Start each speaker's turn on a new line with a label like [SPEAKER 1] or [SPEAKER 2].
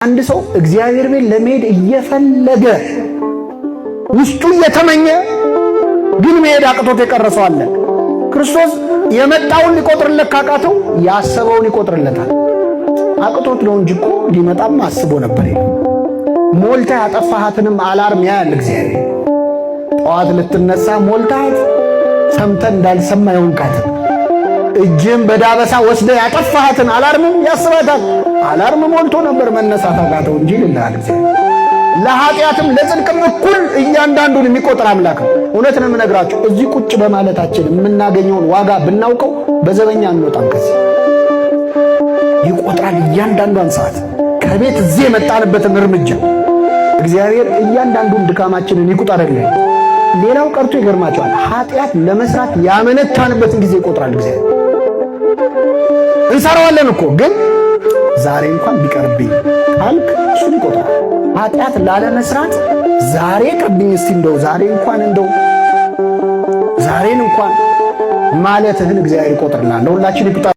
[SPEAKER 1] አንድ ሰው እግዚአብሔር ቤት ለመሄድ እየፈለገ ውስጡ እየተመኘ ግን መሄድ አቅቶት የቀረሰው አለ። ክርስቶስ የመጣውን ሊቆጥርለት ካቃተው ያሰበውን ይቆጥርለታል። አቅቶት ነው እንጂ እኮ ሊመጣም አስቦ ነበር። ሞልታ ያጠፋሃትንም አላርም ያያል እግዚአብሔር። ጠዋት ልትነሳ ሞልታት ሰምተን እንዳልሰማ ይሆንካት እጅም በዳበሳ ወስደ ያጠፋሃትን አላርም ያስባታል። አላርም ሞልቶ ነበር መነሳት አቃተው እንጂ ይላል እግዚአብሔር። ለኃጢአትም ለጽድቅም እኩል እያንዳንዱን የሚቆጥር አምላክ ነው። እውነት ነው የምነግራችሁ። እዚህ ቁጭ በማለታችን የምናገኘውን ዋጋ ብናውቀው በዘበኛ አንወጣም። ከዚህ ይቆጥራል እያንዳንዷን ሰዓት። ከቤት እዚህ የመጣንበትን እርምጃ እግዚአብሔር እያንዳንዱን ድካማችንን ይቆጥራልን። ሌላው ቀርቶ ይገርማቸዋል። ኃጢአት ለመስራት ያመነታንበትን ጊዜ ይቆጥራል እግዚአብሔር። እንሰራዋለን እኮ ግን ዛሬ እንኳን ቢቀርብኝ ካልክ እሱን ይቆጥራል። ኃጢአት ላለመስራት ዛሬ ቀርብኝ እስቲ እንደው ዛሬን እንኳን ማለትህን እግዚአብሔር ይቆጥርልሃል። ለሁላችን ይቆጥራል።